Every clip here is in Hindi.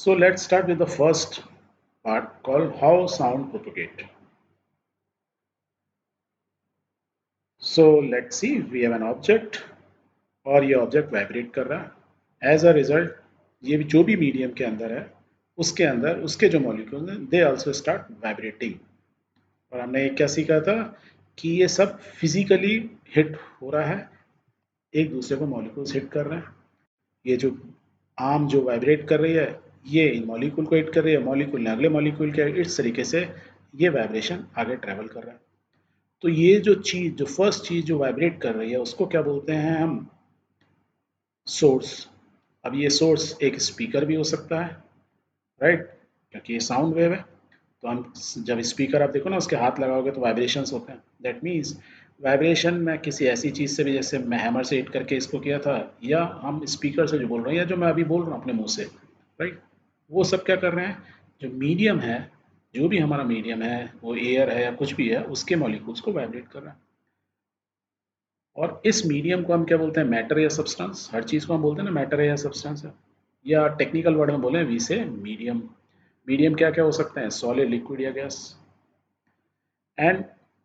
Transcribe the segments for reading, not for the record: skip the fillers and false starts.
So let's start with the first part called how sound propagate. So let's see, we have an object और ये ऑब्जेक्ट वाइब्रेट कर रहा है. एज अ रिजल्ट ये जो भी मीडियम के अंदर है उसके अंदर उसके जो मॉलिक्यूल हैं दे आल्सो स्टार्ट वाइब्रेटिंग. और हमने क्या सीखा था कि ये सब फिजिकली हिट हो रहा है, एक दूसरे को मॉलिक्यूल्स हिट कर रहे हैं. ये जो आर्म जो वाइब्रेट कर रही है ये इन मॉलिक्यूल को हिट कर रही है, मॉलिक्यूल ने अगले मॉलिक्यूल के, इस तरीके से ये वाइब्रेशन आगे ट्रेवल कर रहा है. तो ये जो चीज, जो फर्स्ट चीज जो वाइब्रेट कर रही है उसको क्या बोलते हैं हम? सोर्स. अब ये सोर्स एक स्पीकर भी हो सकता है, राइट, क्योंकि ये साउंड वेव है. तो हम जब स्पीकर आप देखो ना उसके हाथ लगाओगे तो वाइब्रेशंस होते हैं. दैट मीन्स वाइब्रेशन मैं किसी ऐसी चीज़ से भी, जैसे मैं हैमर से हिट करके इसको किया था, या हम स्पीकर से जो बोल रहे हैं, या जो मैं अभी बोल रहा हूँ अपने मुंह से, राइट, वो सब क्या कर रहे हैं? जो मीडियम है, जो भी हमारा मीडियम है, वो एयर है या कुछ भी है, उसके मॉलिक्यूल्स को वाइब्रेट कर रहा है. और इस मीडियम को हम क्या बोलते हैं? मैटर या सब्सटेंस. हर चीज़ को हम बोलते हैं ना मैटर है या सब्सटेंस है, या टेक्निकल वर्ड में बोले वी से मीडियम. मीडियम क्या क्या हो सकते हैं? सॉलिड, लिक्विड या गैस. एंड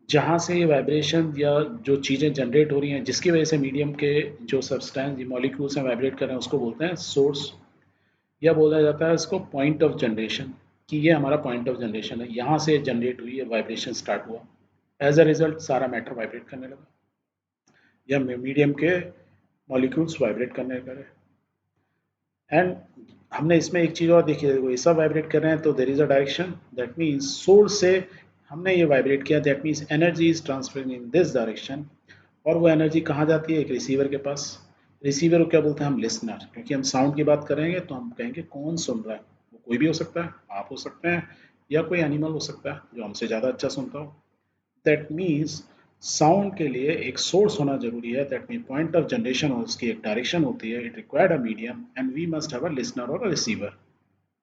जहाँ से ये वाइब्रेशन या जो चीज़ें जनरेट हो रही हैं जिसकी वजह से मीडियम के जो सब्सटेंस मॉलिक्यूल्स हैं वाइब्रेट कर रहे हैं, उसको बोलते हैं सोर्स. या बोला जाता है इसको पॉइंट ऑफ जनरेशन, कि ये हमारा पॉइंट ऑफ जनरेशन है, यहाँ से जनरेट हुई है, वाइब्रेशन स्टार्ट हुआ. एज अ रिजल्ट सारा मैटर वाइब्रेट करने लगा, या मीडियम के मॉलिक्यूल्स वाइब्रेट करने लगे. एंड हमने इसमें एक चीज़ और देखी है, देखो ये सब वाइब्रेट कर रहे हैं तो there is a direction. That means source से हमने ये वाइब्रेट किया, that means energy is transferring in this direction. और वो एनर्जी कहाँ जाती है? एक रिसीवर के पास. रिसीवर को क्या बोलते हैं हम? लिसनर. क्योंकि हम साउंड की बात करेंगे तो हम कहेंगे कौन सुन रहा है? वो कोई भी हो सकता है, आप हो सकते हैं, या कोई एनिमल हो सकता है जो हमसे ज़्यादा अच्छा सुनता हो. दैट मीन्स साउंड के लिए एक सोर्स होना जरूरी है. That mean point of generation और उसकी एक डायरेक्शन होती है. It required a medium and we must have a listener और अ रिसीवर.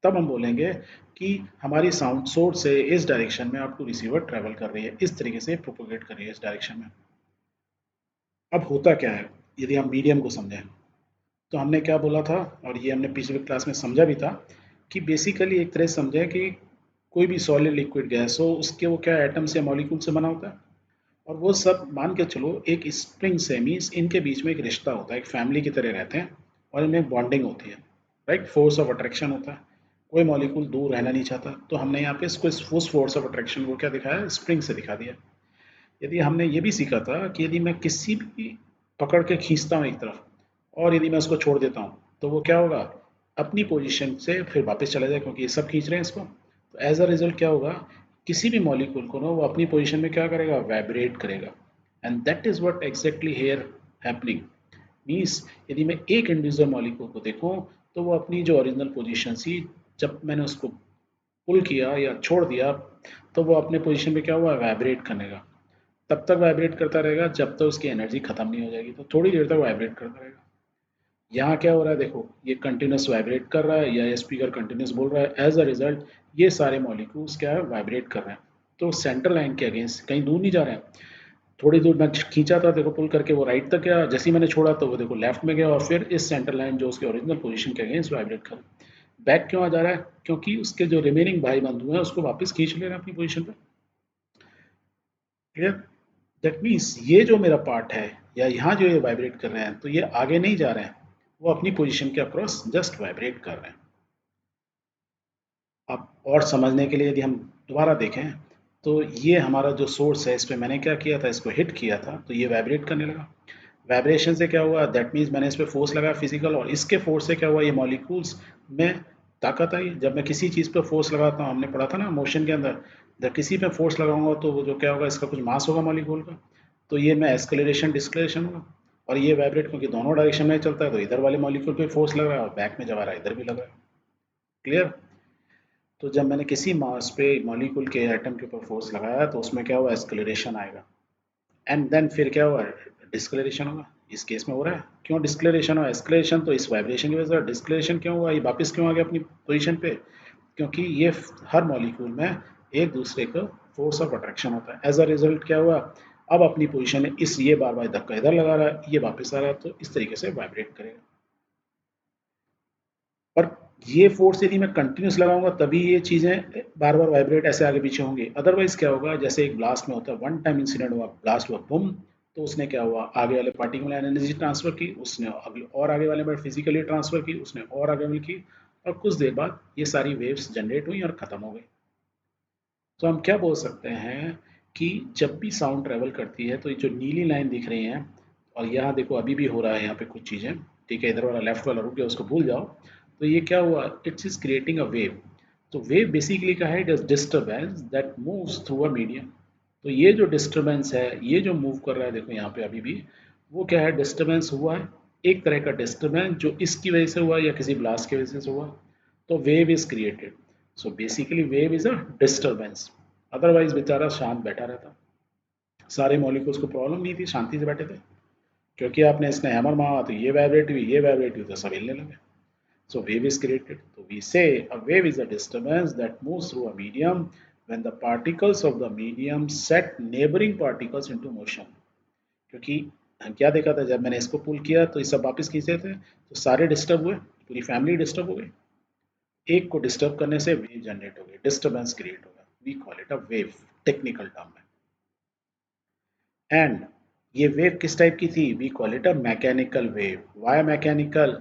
तब हम बोलेंगे कि हमारी साउंड सोर्स से इस डायरेक्शन में आपको रिसीवर ट्रेवल कर रही है, इस तरीके से प्रोपोगेट कर रही है इस डायरेक्शन में. अब होता क्या है यदि हम मीडियम को समझें? तो हमने क्या बोला था, और ये हमने पिछले क्लास में समझा भी था, कि बेसिकली एक तरह से समझें कि कोई भी सॉलिड, लिक्विड, गैस हो, उसके वो क्या एटम से, मॉलिक्यूल से बना होता है. और वो सब मान के चलो एक स्प्रिंग से, मीन्स इनके बीच में एक रिश्ता होता है, एक फैमिली की तरह रहते हैं, और इनमें बॉन्डिंग होती है, राइट. फोर्स ऑफ अट्रैक्शन होता है, कोई मॉलिक्यूल दूर रहना नहीं चाहता. तो हमने यहाँ पे इसको इस फोर्स ऑफ अट्रैक्शन को क्या दिखाया? स्प्रिंग से दिखा दिया. यदि हमने ये भी सीखा था कि यदि मैं किसी भी पकड़ के खींचता हूँ एक तरफ, और यदि मैं उसको छोड़ देता हूँ, तो वो क्या होगा? अपनी पोजीशन से फिर वापस चला जाए, क्योंकि ये सब खींच रहे हैं इसको. तो एज अ रिजल्ट क्या होगा? किसी भी मॉलिक्यूल को ना वो अपनी पोजीशन में क्या करेगा? वाइब्रेट करेगा. And that is what exactly here happening. Means यदि मैं एक इंडिविजुअल मॉलिक्यूल को देखूं, तो वो अपनी जो ओरिजिनल पोजीशन थी, जब मैंने उसको पुल किया या छोड़ दिया, तो वो अपने पोजीशन में क्या हुआ? वाइब्रेट करने का. तब तक वाइब्रेट करता रहेगा जब तक उसकी एनर्जी खत्म नहीं हो जाएगी, तो थोड़ी देर तक वाइब्रेट करता रहेगा. यहाँ क्या हो रहा है? देखो ये कंटिन्यूस वाइब्रेट कर रहा है, या ये स्पीकर कंटिन्यूस बोल रहा है. एज अ रिजल्ट ये सारे मॉलिक्यूल्स क्या है? वाइब्रेट कर रहे हैं. तो सेंट्रल लाइन के अगेंस्ट कहीं दूर नहीं जा रहे हैं. थोड़ी दूर मैं खींचा था देखो पुल करके, वो राइट तक गया, जैसे ही मैंने छोड़ा तो वो देखो लेफ्ट में गया, और फिर इस सेंट्रल लाइन जो उसके ओरिजिनल पोजीशन के अगेंस्ट वाइब्रेट कर. बैक क्यों आ जा रहा है? क्योंकि उसके जो रिमेनिंग भाई बंधु हैं उसको वापस खींच ले रहे हैं अपनी पोजीशन पे. क्लियर? दैट मीन्स ये जो मेरा पार्ट है, या यहाँ जो ये वाइब्रेट कर रहे हैं, तो ये आगे नहीं जा रहे हैं, वो अपनी पोजीशन के अक्रॉस जस्ट वाइब्रेट कर रहे हैं. अब और समझने के लिए यदि हम दोबारा देखें, तो ये हमारा जो सोर्स है, इस पे मैंने क्या किया था? इसको हिट किया था तो ये वाइब्रेट करने लगा. वाइब्रेशन से क्या हुआ? दैट मीन्स मैंने इस पे फोर्स लगाया फिजिकल, और इसके फोर्स से क्या हुआ? ये मॉलिक्यूल्स में ताकत आई. जब मैं किसी चीज़ पे फोर्स लगाता हूँ, हमने पढ़ा था ना मोशन के अंदर, जब किसी पे फोर्स लगाऊंगा तो वो जो क्या होगा? इसका कुछ मास होगा मॉलिक्यूल का, तो ये में एस्केलेरेशन डिस्कलेरेशन होगा. और ये वाइब्रेट क्योंकि दोनों डायरेक्शन में चलता है, तो इधर वाले मॉलिक्यूल पे फोर्स लग रहा है, और बैक में जब आ रहा है इधर भी लग रहा है. क्लियर? तो जब मैंने किसी मास पे मॉलिक्यूल के एटम के ऊपर फोर्स लगाया तो उसमें क्या हुआ? एस्केलरेशन आएगा. एंड देन फिर क्या हुआ? डिस्कलरेशन होगा. इस केस में हो रहा है. क्यों डिस्कलरेशन हुआ? एस्केलेशन तो इस वाइब्रेशन की वजह से. डिस्कलरेशन क्यों हुआ? ये वापस क्यों आ गया अपनी पोजीशन पे? क्योंकि ये हर मॉलिक्यूल में एक दूसरे का फोर्स ऑफ अट्रैक्शन होता है. एज अ रिजल्ट क्या हुआ? अब अपनी पोजीशन में इस, ये बार बार धक्का इधर लगा रहा है, ये वापस आ रहा है, तो इस तरीके से वाइब्रेट करेगा. पर ये फोर्स यदि मैं कंटिन्यूस लगाऊंगा तभी ये चीज़ें बार बार वाइब्रेट ऐसे आगे पीछे होंगी, अदरवाइज क्या होगा, जैसे एक ब्लास्ट में होता है, वन टाइम इंसिडेंट हुआ, ब्लास्ट हुआ, बुम, तो उसने क्या हुआ, आगे वाले पार्टी को एनर्जी ट्रांसफर की, उसने अगले और आगे वाले में फिजिकली ट्रांसफर की, उसने और आगे में की, और कुछ देर बाद ये सारी वेव्स जनरेट हुई और खत्म हो गई। तो हम क्या बोल सकते हैं कि जब भी साउंड ट्रेवल करती है तो ये जो नीली लाइन दिख रही है, और यहाँ देखो अभी भी हो रहा है यहाँ पे कुछ चीज़ें, ठीक है, इधर वाला लेफ्ट वाला रुक गया, उसको भूल जाओ। तो ये क्या हुआ, it's is creating a wave. तो वेव बेसिकली क्या है, it is disturbance that moves through a medium. तो ये जो डिस्टर्बेंस है, ये जो मूव कर रहा है, देखो यहाँ पे अभी भी, वो क्या है, डिस्टर्बेंस हुआ है, एक तरह का डिस्टर्बेंस जो इसकी वजह से हुआ या किसी ब्लास्ट की वजह से हुआ। तो wave is created. So basically wave is a disturbance. Otherwise बेचारा शांत बैठा रहता, सारे मॉलिक्यूल्स को प्रॉब्लम नहीं थी, शांति से बैठे थे। क्योंकि आपने इसने हैमर मारा तो ये वाइब्रेट हुई, ये वाइब्रेट हुई, तो सब हिलने लगे। सो वेव इज क्रिएटेड। तो वी से a wave is a disturbance that moves through a medium when the particles of the medium set neighboring particles into motion। क्योंकि हम क्या देखा था, जब मैंने इसको पुल किया तो ये सब वापस खींचे थे, तो सारे डिस्टर्ब हुए, पूरी फैमिली डिस्टर्ब हो गई। एक को डिस्टर्ब करने से वेव जनरेट हो गई, डिस्टर्बेंस क्रिएट होगा, we call it a wave, technical term में। एंड ये वेव किस टाइप की थी, we call it a mechanical wave. Why mechanical,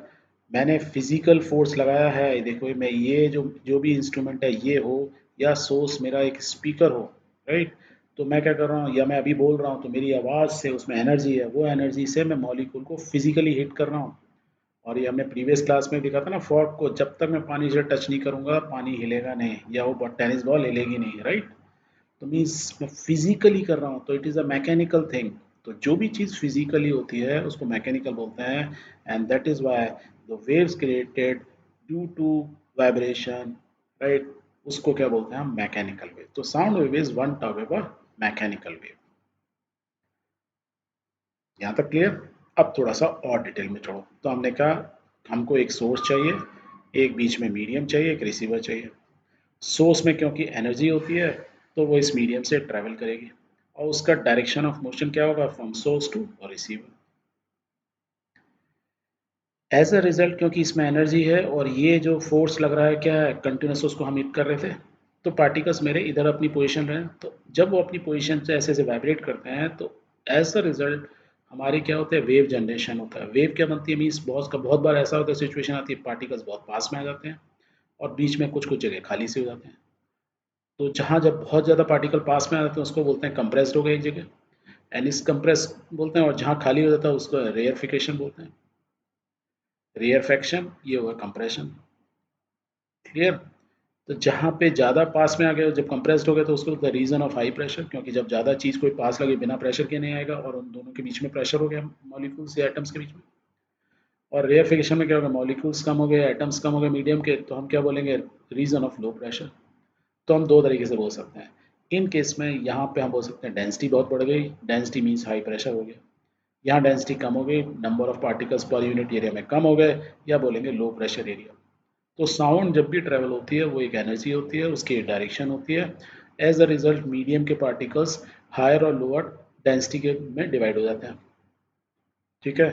मैंने फिजिकल फोर्स लगाया है, देखो मैं ये जो जो भी इंस्ट्रूमेंट है ये हो, या सोर्स मेरा एक स्पीकर हो, राइट, तो मैं क्या कर रहा हूँ, या मैं अभी बोल रहा हूँ तो मेरी आवाज़ से उसमें एनर्जी है, वो एनर्जी से मैं मॉलिक्यूल को फिजिकली हिट कर रहा हूँ। और ये हमने प्रीवियस क्लास में देखा था ना, फॉग को जब तक मैं पानी से टच नहीं करूंगा पानी हिलेगा नहीं, या वो टेनिस बॉल हिलेगी नहीं, राइट। तो मीन्स मैं फिजिकली कर रहा हूँ, तो it is a mechanical thing. तो जो भी चीज़ फिजिकली होती है उसको मैकेनिकल बोलते हैं। And that is why the waves created due to vibration, right, उसको क्या बोलते हैं हम, मैकेनिकल वेव। तो sound wave is one type of a mechanical wave. यहाँ तक क्लियर। अब थोड़ा सा और डिटेल में छोड़ो, तो हमने कहा हमको एक सोर्स चाहिए, एक बीच में मीडियम चाहिए, एक रिसीवर चाहिए। सोर्स में क्योंकि एनर्जी होती है, तो वो इस मीडियम से ट्रेवल करेगी, और उसका डायरेक्शन ऑफ मोशन क्या होगा, from source to receiver. As a result, क्योंकि इसमें एनर्जी है और ये जो फोर्स लग रहा है क्या है, कंटिन्यूस उसको हम हिट कर रहे थे, तो पार्टिकल्स मेरे इधर अपनी पोजीशन रहे, तो जब वो अपनी पोजीशन से ऐसे ऐसे वाइब्रेट करते हैं, तो एज अ रिजल्ट हमारी क्या होता है, वेव जनरेशन होता है। वेव क्या बनती है, मीन्स बहुत बार ऐसा होता है, सिचुएशन आती है पार्टिकल्स बहुत पास में आ जाते हैं और बीच में कुछ कुछ जगह खाली से हो जाते हैं। तो जहाँ जब बहुत ज़्यादा पार्टिकल पास में आ जाते हैं उसको बोलते हैं कंप्रेस्ड हो गए एक जगह, एंड इस कंप्रेस बोलते हैं, और जहाँ खाली हो जाता है उसको रेयरफिकेशन बोलते हैं। रेयरफेक्शन ये हुआ कंप्रेशन। क्लियर। तो जहाँ पे ज़्यादा पास में आ गए, जब कंप्रेस्ड हो गए, तो उसको बोलते हैं रीजन ऑफ हाई प्रेशर, क्योंकि जब ज़्यादा चीज़ कोई पास लगे बिना प्रेशर के नहीं आएगा, और उन दोनों के बीच में प्रेशर हो गया मॉलिक्यूल्स या एटम्स के बीच में। और रेयरफिकेशन में क्या होगा, मॉलिक्यूल्स कम हो गए, एटम्स कम हो गए मीडियम के, तो हम क्या बोलेंगे, रीजन ऑफ लो प्रेशर। तो हम दो तरीके से बोल सकते हैं। इन केस में यहाँ पे हम बोल सकते हैं डेंसिटी बहुत बढ़ गई, डेंसिटी मीन्स हाई प्रेशर हो गया। यहाँ डेंसिटी कम हो गई, नंबर ऑफ पार्टिकल्स पर यूनिट एरिया में कम हो गए, या बोलेंगे लो प्रेशर एरिया। तो साउंड जब भी ट्रेवल होती है वो एक एनर्जी होती है, उसकी डायरेक्शन होती है। एज अ रिजल्ट मीडियम के पार्टिकल्स हायर और लोअर डेंसिटी के में डिवाइड हो जाते हैं। ठीक है।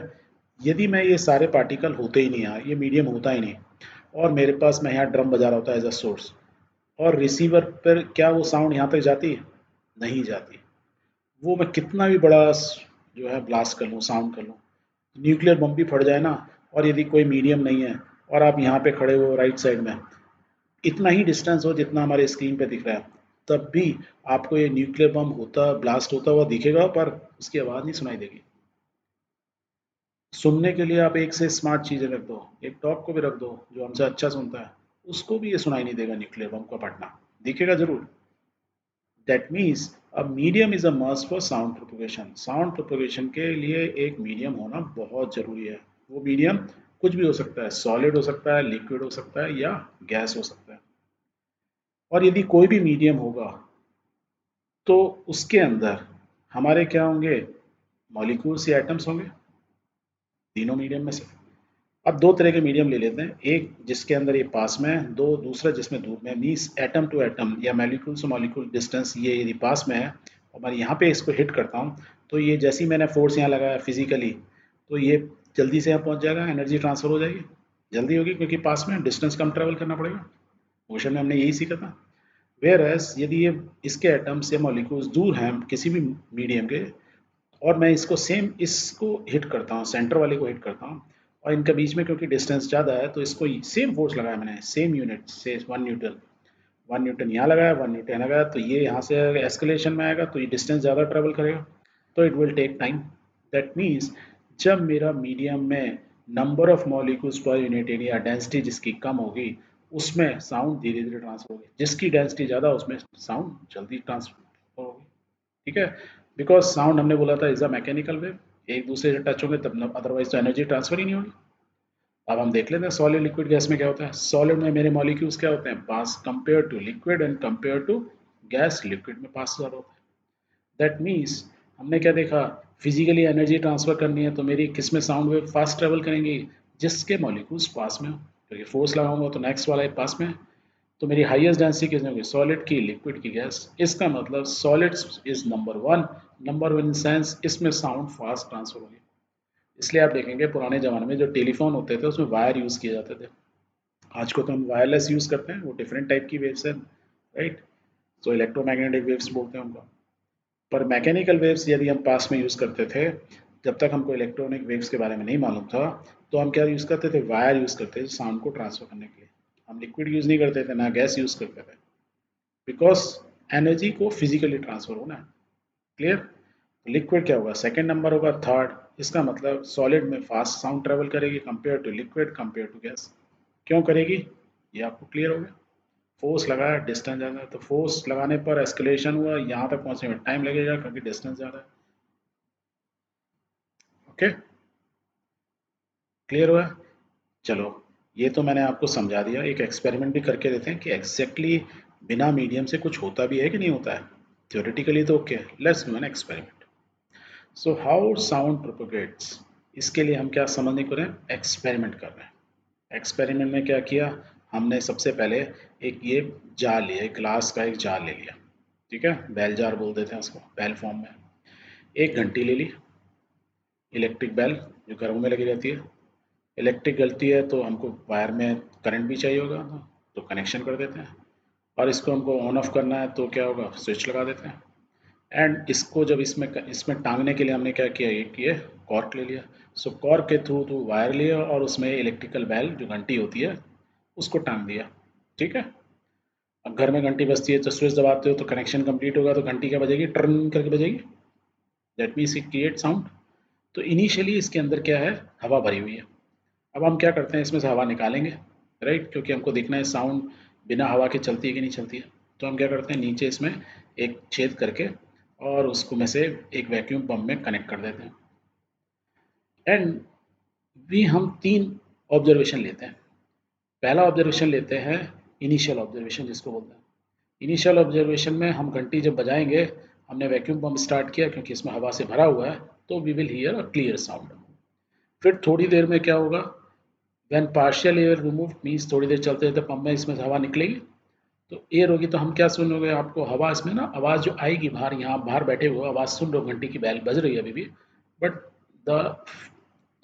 यदि मैं ये सारे पार्टिकल होते ही नहीं, यहाँ ये मीडियम होता ही नहीं, और मेरे पास मैं यहाँ ड्रम बजा रहा होता है एज अ सोर्स, और रिसीवर पर क्या वो साउंड यहाँ तक जाती है, नहीं जाती। वो मैं कितना भी बड़ा जो है ब्लास्ट कर लूँ, साउंड कर लूँ, न्यूक्लियर बम भी फट जाए ना, और यदि कोई मीडियम नहीं है और आप यहाँ पे खड़े हो राइट साइड में, इतना ही डिस्टेंस हो जितना हमारे स्क्रीन पे दिख रहा है, तब भी आपको ये न्यूक्लियर बम होता ब्लास्ट होता हुआ दिखेगा, पर उसकी आवाज़ नहीं सुनाई देगी। सुनने के लिए आप एक से स्मार्ट चीज़ें रख दो, एक टॉप को भी रख दो जो हमसे अच्छा सुनता है, उसको भी ये सुनाई नहीं देगा न्यूक्लियर बम का फटना, दिखेगा जरूर। That means a medium is a must for sound propagation. Sound propagation के लिए एक मीडियम होना बहुत ज़रूरी है। वो मीडियम कुछ भी हो सकता है, सॉलिड हो सकता है, लिक्विड हो सकता है, या गैस हो सकता है। और यदि कोई भी मीडियम होगा तो उसके अंदर हमारे क्या होंगे, मॉलिक्यूल्स या एटम्स होंगे, तीनों मीडियम में से। अब दो तरह के मीडियम ले लेते हैं, एक जिसके अंदर ये पास में है, दो दूसरा जिसमें दूर में, मीन्स एटम टू एटम या मॉलिक्यूल से मॉलिक्यूल डिस्टेंस ये यदि पास में है, और मैं यहाँ पे इसको हिट करता हूँ, तो ये जैसे ही मैंने फोर्स यहाँ लगाया फिजिकली, तो ये जल्दी से यहाँ पहुँच जाएगा, एनर्जी ट्रांसफर हो जाएगी। जल्दी होगी क्योंकि पास में डिस्टेंस कम ट्रेवल करना पड़ेगा। मोशन में हमने यही सीखा था। वेयर एज यदि ये इसके एटम्स या मॉलिक्यूल्स दूर हैं किसी भी मीडियम के, और मैं इसको सेम इसको हिट करता हूँ, सेंटर वाले को हिट करता हूँ, और इनके बीच में क्योंकि डिस्टेंस ज़्यादा है तो इसको सेम फोर्स लगाया मैंने, सेम यूनिट से 1 न्यूटन, 1 न्यूटन यहाँ लगाया, 1 न्यूटन लगाया, तो ये यहाँ से एस्केलेशन में आएगा तो ये डिस्टेंस ज़्यादा ट्रेवल करेगा, तो it will take time. That means जब मेरा मीडियम में number of molecules per unit area density जिसकी कम होगी उसमें साउंड धीरे धीरे ट्रांसफर होगी, जिसकी डेंसिटी ज़्यादा उसमें साउंड जल्दी ट्रांसफर होगी। ठीक है, बिकॉज साउंड हमने बोला था इज अ मैकेनिकल वेव, एक दूसरे से टच होंगे तब, अदरवाइज तो एनर्जी ट्रांसफर ही नहीं होगी। अब हम देख लेते हैं सॉलिड लिक्विड गैस में क्या होता है। सॉलिड में मेरे मॉलिक्यूल्स क्या होते हैं, पास compare to liquid and compare to gas, liquid में पास ज़्यादा होता है। दैट मीन्स हमने क्या देखा, फिजिकली एनर्जी ट्रांसफर करनी है तो मेरी किस में साउंड वेव फास्ट ट्रेवल करेंगी, जिसके मॉलिक्यूल्स पास में हो, क्योंकि फोर्स लगाऊंगा तो नेक्स्ट वाला पास में है। तो मेरी हाईएस्ट डेंसिटी किसने होगी, सॉलिड की, लिक्विड की, गैस। इसका मतलब solid is number one, number one in sense इसमें साउंड फास्ट ट्रांसफर होगी। इसलिए आप देखेंगे पुराने ज़माने में जो टेलीफोन होते थे उसमें वायर यूज़ किए जाते थे। आज को तो हम वायरलेस यूज़ करते हैं, वो डिफरेंट टाइप की वेव्स है, राइट। तो इलेक्ट्रोमैग्नेटिक वेव्स बोलते हैं उनको। पर मैकेनिकल वेव्स यदि हम पास में यूज़ करते थे, जब तक हमको इलेक्ट्रॉनिक वेव्स के बारे में नहीं मालूम था, तो हम क्या यूज़ करते थे, वायर यूज़ करते थे साउंड को ट्रांसफर करने के लिए। हम लिक्विड यूज़ नहीं करते थे, ना गैस यूज़ करते थे, बिकॉज एनर्जी को फिजिकली ट्रांसफर होना है। क्लियर। लिक्विड क्या होगा, सेकेंड नंबर होगा, थर्ड। इसका मतलब सॉलिड में फास्ट साउंड ट्रेवल करेगी compare to liquid, compare to gas. क्यों करेगी, ये आपको क्लियर हो गया। फोर्स लगाया, डिस्टेंस ज़्यादा है, तो फोर्स लगाने पर एस्केलेशन हुआ, यहाँ तक पहुँचने में टाइम लगेगा क्योंकि डिस्टेंस ज़्यादा है। ओके, क्लियर हुआ। चलो, ये तो मैंने आपको समझा दिया। एक एक्सपेरिमेंट भी करके देते हैं कि एग्जैक्टली बिना मीडियम से कुछ होता भी है कि नहीं होता है। थ्योरेटिकली तो okay, let's do an experiment. So how sound propagates, इसके लिए हम क्या समझने को रहे हैं, एक्सपेरिमेंट कर रहे हैं। एक्सपेरिमेंट में क्या किया, हमने सबसे पहले एक ये जार लिया, एक ग्लास का एक जार ले लिया। ठीक है, बेल जार बोल देते हैं उसको, बेल फॉर्म में। एक घंटी ले ली, इलेक्ट्रिक बेल, जो घरों में लगी रहती है। इलेक्ट्रिक गलती है तो हमको वायर में करंट भी चाहिए होगा ना, तो कनेक्शन कर देते हैं। और इसको हमको ऑन ऑफ करना है तो क्या होगा, स्विच लगा देते हैं। एंड इसको जब इसमें टांगने के लिए हमने क्या किया, एक ये कॉर्क ले लिया। सो कॉर्क के थ्रू तो वायर लिया और उसमें इलेक्ट्रिकल बेल जो घंटी होती है उसको टांग दिया। ठीक है, अब घर में घंटी बजती है तो स्विच दबाते हो तो कनेक्शन कंप्लीट होगा, तो घंटी क्या बजेगी, टर्न करके बजेगी। That means it create sound. तो इनिशियली इसके अंदर क्या है, हवा भरी हुई है। अब हम क्या करते हैं, इसमें से हवा निकालेंगे, राइट, क्योंकि हमको देखना है साउंड बिना हवा के चलती है कि नहीं चलती है। तो हम क्या करते हैं, नीचे इसमें एक छेद करके और उसको में से एक वैक्यूम पंप में कनेक्ट कर देते हैं। एंड भी हम तीन ऑब्जर्वेशन लेते हैं। पहला ऑब्जर्वेशन लेते हैं इनिशियल ऑब्जर्वेशन जिसको बोलते हैं। इनिशियल ऑब्जर्वेशन में हम घंटी जब बजाएंगे, हमने वैक्यूम पंप स्टार्ट किया क्योंकि इसमें हवा से भरा हुआ है, तो we will hear a clear sound. फिर थोड़ी देर में क्या होगा, when partial air remove means थोड़ी देर चलते रहते पंप में इसमें से हवा निकलेगी, तो एयर होगी, तो हम क्या सुनोगे, आपको हवा इसमें ना आवाज़ जो आएगी बाहर, यहाँ बाहर बैठे हुए आवाज़ सुन रहे हो, घंटी की बैल बज रही है अभी भी, but the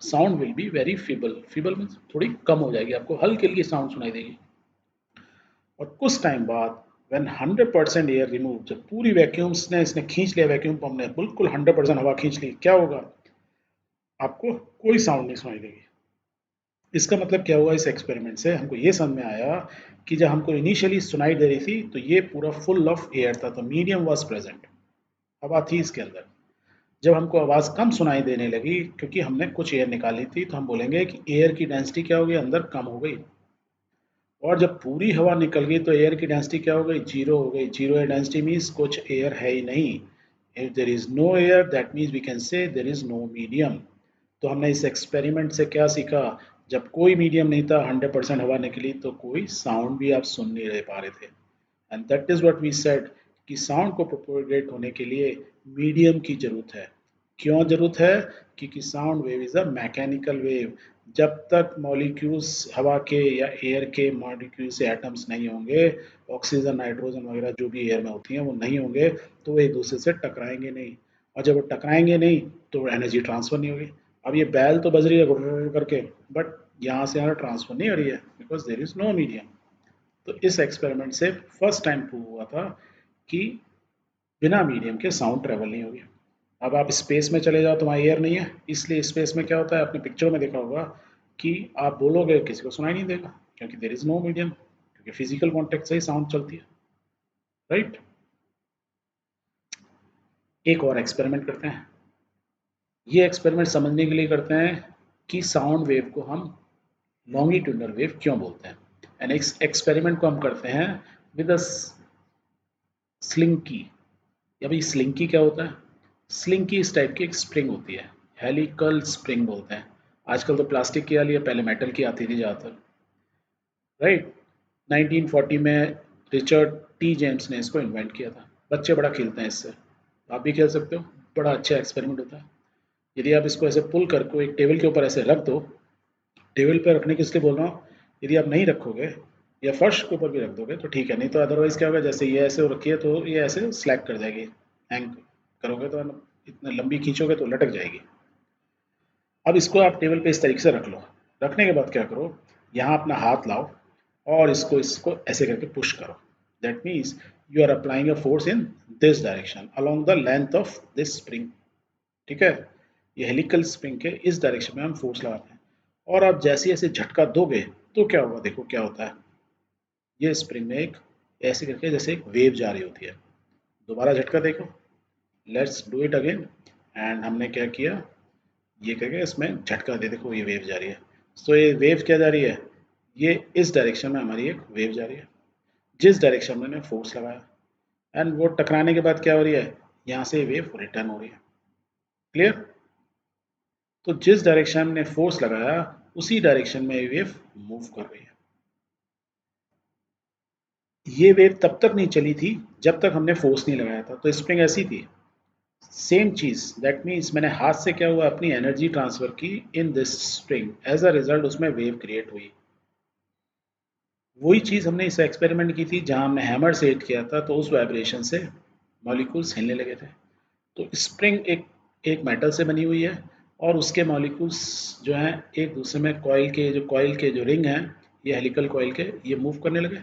sound will be very feeble. Feeble means थोड़ी कम हो जाएगी, आपको हल्की हल्की साउंड सुनाई देगी। और कुछ टाइम बाद व्हेन 100% एयर रिमूव, जब पूरी वैक्यूम्स ने इसने खींच लिया, वैक्यूम पंप ने बिल्कुल 100% हवा खींच ली, क्या होगा, आपको कोई साउंड नहीं सुनाई देगी। इसका मतलब क्या हुआ, इस एक्सपेरिमेंट से हमको ये समझ में आया कि जब हमको इनिशियली सुनाई दे रही थी तो ये पूरा फुल ऑफ एयर था, तो मीडियम वॉज प्रेजेंट, हवा थी इसके अंदर। जब हमको आवाज़ कम सुनाई देने लगी क्योंकि हमने कुछ एयर निकाली थी, तो हम बोलेंगे कि एयर की डेंसिटी क्या हो गई, अंदर कम हो गई। और जब पूरी हवा निकल गई तो एयर की डेंसिटी क्या हो गई, जीरो हो गई। जीरो एयर डेंसिटी मीन्स कुछ एयर है ही नहीं। If there is no air that means we can say there is no medium. तो हमने इस एक्सपेरिमेंट से क्या सीखा, जब कोई मीडियम नहीं था, 100% हवा निकली, तो कोई साउंड भी आप सुन नहीं रह पा रहे थे। And that is what we said कि साउंड को प्रोपोगेट होने के लिए मीडियम की जरूरत है। क्यों जरूरत है, क्योंकि sound wave is a mechanical wave. जब तक मॉलिक्यूल्स हवा के या एयर के मॉलिक्यूल्स से एटम्स नहीं होंगे, ऑक्सीजन नाइट्रोजन वगैरह जो भी एयर में होती हैं वो नहीं होंगे, तो वो एक दूसरे से टकराएंगे नहीं। और जब वो टकराएंगे नहीं तो एनर्जी ट्रांसफर नहीं होगी। अब ये बैल तो बज रही है गुर्र करके, बट यहाँ से यहाँ ट्रांसफर नहीं हो रही है because there is no medium. तो इस एक्सपेरिमेंट से फर्स्ट टाइम प्रूव हुआ था कि बिना मीडियम के साउंड ट्रेवल नहीं होगी। अब आप स्पेस में चले जाओ तो वहाँ एयर नहीं है, इसलिए स्पेस में क्या होता है, आपने पिक्चर में देखा होगा कि आप बोलोगे किसी को सुनाई नहीं देगा, क्योंकि देर इज नो मीडियम, क्योंकि फिजिकल कॉन्टेक्ट से ही साउंड चलती है। राइट। एक और एक्सपेरिमेंट करते हैं। ये एक्सपेरिमेंट समझने के लिए करते हैं कि साउंड वेव को हम लॉन्गिट्यूडनल वेव क्यों बोलते हैं। एंड एक्सपेरिमेंट को हम करते हैं विद अ स्लिंकी। या भाई स्लिंकी क्या होता है? स्लिंकी इस टाइप की एक स्प्रिंग होती है, हेलिकल स्प्रिंग बोलते हैं। आजकल तो प्लास्टिक की आ रही है, पहले मेटल की आती थी ज़्यादातर। राइट। 1940 में रिचर्ड टी जेम्स ने इसको इन्वेंट किया था। बच्चे बड़ा खेलते हैं इससे, आप भी खेल सकते हो। बड़ा अच्छा एक्सपेरिमेंट होता है। यदि आप इसको ऐसे पुल करके एक टेबल के ऊपर ऐसे रख दो, टेबल पर रखने के इसलिए बोल रहा हूँ, यदि आप नहीं रखोगे या फर्श के ऊपर भी रख दोगे तो ठीक है, नहीं तो अदरवाइज क्या होगा, जैसे ये ऐसे हो रखी है तो ये ऐसे स्लैग कर जाएगी। हैंग करोगे तो इतना लंबी खींचोगे तो लटक जाएगी। अब इसको आप टेबल पे इस तरीके से रख लो। रखने के बाद क्या करो, यहाँ अपना हाथ लाओ और इसको इसको ऐसे करके पुश करो। That means you are applying a force in this direction along the length of this spring. ठीक है, ये हेलिकल स्प्रिंग के इस डायरेक्शन में हम फोर्स लगाते हैं। और आप जैसे जैसे झटका दोगे तो क्या होगा, देखो क्या होता है। ये स्प्रिंग में एक ऐसे करके जैसे एक वेव जा रही होती है। दोबारा झटका देखो, let's do it again. And हमने क्या किया, ये करके इसमें झटका दे, देखो ये वेव जा रही है। तो ये वेव क्या जा रही है, ये इस डायरेक्शन में हमारी एक वेव जा रही है, जिस डायरेक्शन में मैंने फोर्स लगाया। एंड वो टकराने के बाद क्या हो रही है, यहाँ से वेव रिटर्न हो रही है। क्लियर। तो जिस डायरेक्शन में फोर्स लगाया उसी डायरेक्शन में वेव मूव कर रही है। ये वेव तब तक नहीं चली थी जब तक हमने फोर्स नहीं लगाया था, तो स्प्रिंग ऐसी थी। सेम चीज, दैट मीन्स मैंने हाथ से क्या हुआ, अपनी एनर्जी ट्रांसफर की in this spring, as a result उसमें वेव क्रिएट हुई। वही चीज हमने इस एक्सपेरिमेंट की थी जहां हमने हैमर से हिट किया था, तो उस वाइब्रेशन से मॉलिक्यूल्स हिलने लगे थे। तो स्प्रिंग एक एक मेटल से बनी हुई है, और उसके मॉलिक्यूल्स जो हैं एक दूसरे में कॉइल के जो रिंग हैं, ये हेलिकल कॉइल के, ये मूव करने लगे।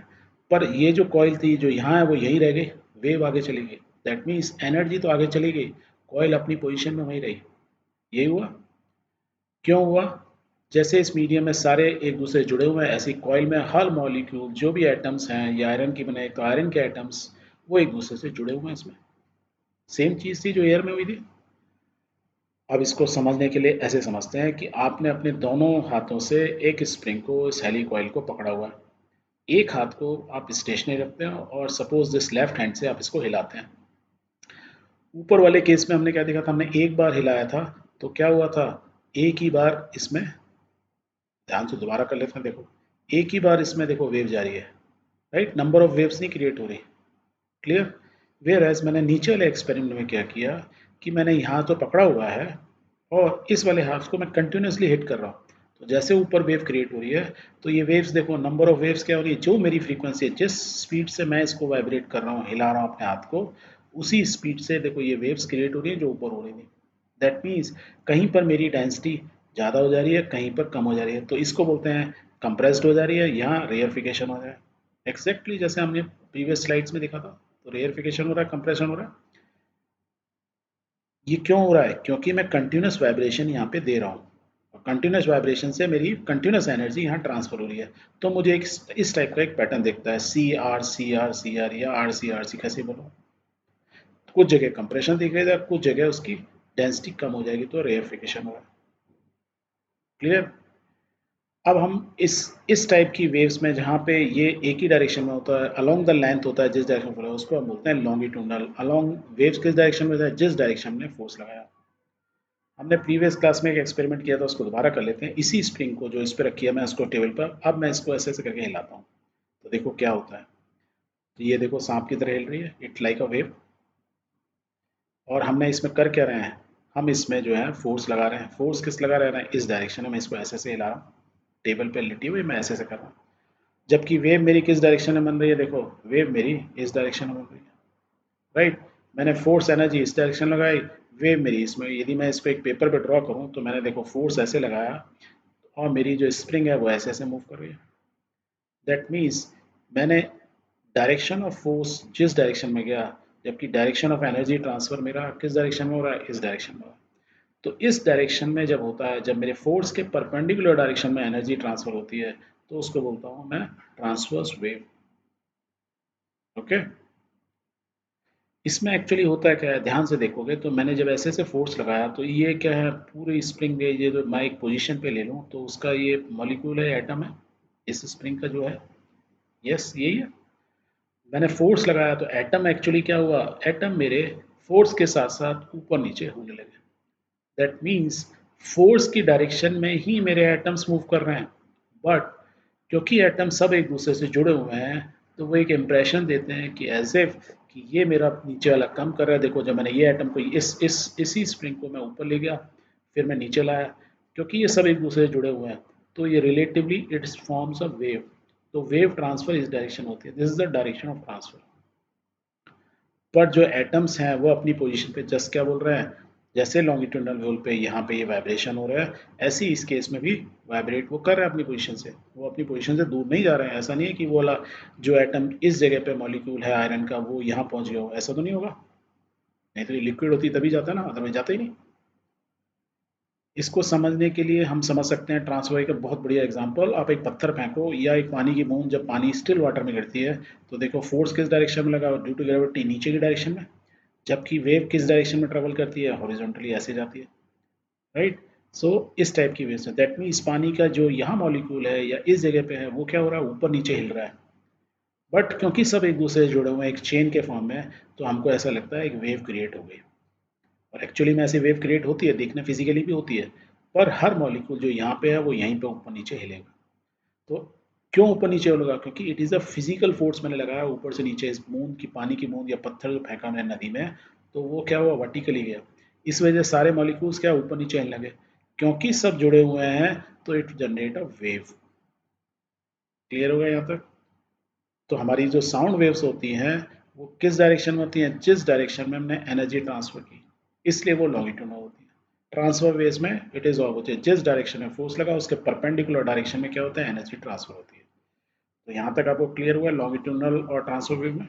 पर ये जो कॉइल थी जो यहाँ है वो यहीं रह गई, वेव आगे चली गई। दैट मीन्स एनर्जी तो आगे चली गई, कॉइल अपनी पोजीशन में वहीं रही। यही हुआ। क्यों हुआ? जैसे इस मीडियम में सारे एक दूसरे से जुड़े हुए हैं, ऐसी कॉइल में हर मॉलिक्यूल जो भी एटम्स हैं, या आयरन की बनाए तो आयरन के एटम्स वो एक दूसरे से जुड़े हुए हैं इसमें। सेम चीज थी जो एयर में हुई थी। अब इसको समझने के लिए ऐसे समझते हैं कि आपने अपने दोनों हाथों से एक स्प्रिंग को, इस हेली कॉइल को पकड़ा हुआ है। एक हाथ को आप स्टेशनरी रखते हैं और सपोज दिस लेफ्ट हैंड से आप इसको हिलाते हैं। ऊपर वाले केस में हमने क्या देखा था, हमने एक बार हिलाया था, तो क्या हुआ था, एक ही बार इसमें, ध्यान से दोबारा कर लेते हैं, देखो एक ही बार इसमें देखो वेव जा रही है। राइट, नंबर ऑफ वेव्स नहीं क्रिएट हो रही। क्लियर। वेयर एज मैंने नीचे वाले एक्सपेरिमेंट में क्या किया कि मैंने यहाँ तो पकड़ा हुआ है और इस वाले हाथ को मैं कंटिन्यूसली हिट कर रहा हूँ। तो जैसे ऊपर वेव क्रिएट हो रही है, तो ये वेव्स देखो, नंबर ऑफ वेव्स क्या हो रही है, जो मेरी फ्रीक्वेंसी है, जिस स्पीड से मैं इसको वाइब्रेट कर रहा हूँ, हिला रहा हूँ अपने हाथ को, उसी स्पीड से देखो ये वेव्स क्रिएट हो रही है जो ऊपर हो रही थी। दैट मीन्स कहीं पर मेरी डेंसिटी ज़्यादा हो जा रही है, कहीं पर कम हो जा रही है, तो इसको बोलते हैं कंप्रेस्ड हो जा रही है, यहाँ रेयरफिकेशन हो जाए। एक्जैक्टली जैसे हमने प्रीवियस स्लाइड्स में देखा था। तो रेयरफिकेशन हो रहा है, कंप्रेशन हो रहा है। ये क्यों हो रहा है, क्योंकि मैं कंटिन्यूस वाइब्रेशन यहाँ पे दे रहा हूँ, और कंटिन्यूस वाइब्रेशन से मेरी कंटिन्यूस एनर्जी यहाँ ट्रांसफर हो रही है। तो मुझे एक इस टाइप का एक पैटर्न दिखता है, सी आर, या आर सी, कैसे बोलो। कुछ जगह कंप्रेशन दिखेगा, कुछ जगह उसकी डेंसिटी कम हो जाएगी, तो रेयरफिकेशन हो रहा है। क्लियर। अब हम इस टाइप की वेव्स में जहाँ पे ये एक ही डायरेक्शन में होता है, अलोंग द लेंथ होता है, जिस डायरेक्शन में होता है उसको हम बोलते हैं लॉन्गिट्यूडनल। अलोंग वेव्स किस डायरेक्शन में होता है, जिस डायरेक्शन में फोर्स लगाया। हमने प्रीवियस क्लास में एक एक्सपेरिमेंट किया था, उसको दोबारा कर लेते हैं। इसी स्प्रिंग को जो इस पर रखी है मैं उसको टेबल पर, अब मैं इसको ऐसे ऐसे करके हिलाता हूँ, तो देखो क्या होता है। तो ये देखो सांप की तरह हिल रही है, इट लाइक अ वेव। और हमने इसमें कर क्या रहे हैं, हम इसमें जो है फोर्स लगा रहे हैं। फोर्स किस लगा रहे हैं, इस डायरेक्शन में मैं इसको ऐसे ऐसे हिला रहा हूँ, टेबल पे लिटी हुई मैं ऐसे ऐसे कर रहा हूँ। जबकि वेव मेरी किस डायरेक्शन में बन रही है, देखो वेव मेरी इस डायरेक्शन में बन रही है। राइट। मैंने फोर्स एनर्जी इस डायरेक्शन लगाई, वेव मेरी इसमें। यदि मैं इसको एक पेपर पे ड्रॉ करूँ तो मैंने देखो फोर्स ऐसे लगाया, और मेरी जो स्प्रिंग है वो ऐसे ऐसे मूव कर रही है। दैट मीन्स मैंने डायरेक्शन ऑफ फोर्स जिस डायरेक्शन में गया, जबकि डायरेक्शन ऑफ एनर्जी ट्रांसफर मेरा किस डायरेक्शन में हो रहा है, इस डायरेक्शन में हो रहा है। तो इस डायरेक्शन में जब होता है, जब मेरे फोर्स के परपेंडिकुलर डायरेक्शन में एनर्जी ट्रांसफर होती है, तो उसको बोलता हूँ मैं ट्रांसवर्स वेव। ओके। इसमें एक्चुअली होता है क्या है, ध्यान से देखोगे तो मैंने जब ऐसे ऐसे फोर्स लगाया तो ये क्या है, पूरी स्प्रिंग ये जो मैं एक पोजीशन पे ले लूँ तो उसका ये मॉलिक्यूल है, एटम है इस स्प्रिंग का जो है। यस यही है। मैंने फोर्स लगाया तो एटम एक्चुअली क्या हुआ, एटम मेरे फोर्स के साथ साथ ऊपर नीचे होने लगे। दैट मीन्स फोर्स की डायरेक्शन में ही मेरे एटम्स मूव कर रहे हैं, बट क्योंकि एटम सब एक दूसरे से जुड़े हुए हैं तो वो एक इम्प्रेशन देते हैं कि एज इफ कि ये मेरा नीचे वाला कम कर रहा है। देखो जब मैंने ये एटम को इस इसी स्प्रिंग को मैं ऊपर ले गया, फिर मैं नीचे लाया, क्योंकि ये सब एक दूसरे से जुड़े हुए हैं तो ये relatively it's forms a wave. तो वेव ट्रांसफर इस डायरेक्शन होती है, this is the direction of transfer. पर जो एटम्स हैं वो अपनी पोजीशन पे जस्ट क्या बोल रहे हैं, जैसे लॉन्गिट्यूडनल व्हील पे यहाँ पे ये वाइब्रेशन हो रहा है, ऐसे ही इस केस में भी वाइब्रेट वो कर रहे हैं अपनी पोजीशन से, वो अपनी पोजीशन से दूर नहीं जा रहे हैं। ऐसा नहीं है कि वो वाला जो एटम इस जगह पे मॉलिक्यूल है आयरन का वो यहाँ पहुंच गया हो, ऐसा तो नहीं होगा। नहीं तो ये लिक्विड होती तभी जाता ना, अदरवाइज जाता ही नहीं। इसको समझने के लिए हम समझ सकते हैं ट्रांसफर का बहुत बढ़िया एग्जांपल। आप एक पत्थर फेंको या एक पानी की बूंद, जब पानी स्टिल वाटर में गिरती है तो देखो फोर्स किस डायरेक्शन में लगा, ड्यू टू ग्रेविटी नीचे की डायरेक्शन में, जबकि वेव किस डायरेक्शन में ट्रेवल करती है, हॉरिजॉन्टली ऐसे जाती है। राइट। सो इस टाइप की वेव्स है। दैट मीन्स पानी का जो यहाँ मॉलिक्यूल है या इस जगह पे है वो क्या हो रहा है, ऊपर नीचे हिल रहा है। बट क्योंकि सब एक दूसरे से जुड़े हुए हैं एक चेन के फॉर्म में, तो हमको ऐसा लगता है एक वेव क्रिएट हो गई। और एक्चुअली में ऐसी वेव क्रिएट होती है, देखने फिजिकली भी होती है, पर हर मॉलिक्यूल जो यहाँ पे है वो यहीं पे ऊपर नीचे हिलेगा। तो क्यों ऊपर नीचे होगा, क्योंकि it is a physical force मैंने लगाया ऊपर से नीचे, इस बूंद की पानी की बूंद या पत्थर जो फेंका मैंने नदी में, तो वो क्या हुआ, वर्टिकली गया। इस वजह से सारे मॉलिक्यूल्स क्या ऊपर नीचे हिलने लगे, क्योंकि सब जुड़े हुए हैं तो it generate a wave. Clear हो गया यहाँ तक। तो हमारी जो साउंड वेव्स होती हैं वो किस डायरेक्शन में होती हैं, जिस डायरेक्शन में हमने एनर्जी ट्रांसफर की, इसलिए वो लॉन्गिट्यूडनल होती है। ट्रांसफर वेव्स में इट इज ऑल होती है, जिस डायरेक्शन में फोर्स लगा उसके परपेंडिकुलर डायरेक्शन में क्या होता है, एनर्जी ट्रांसफर होती है। तो यहाँ तक आपको क्लियर हुआ लॉन्गिट्यूडनल और ट्रांसफर वेव में।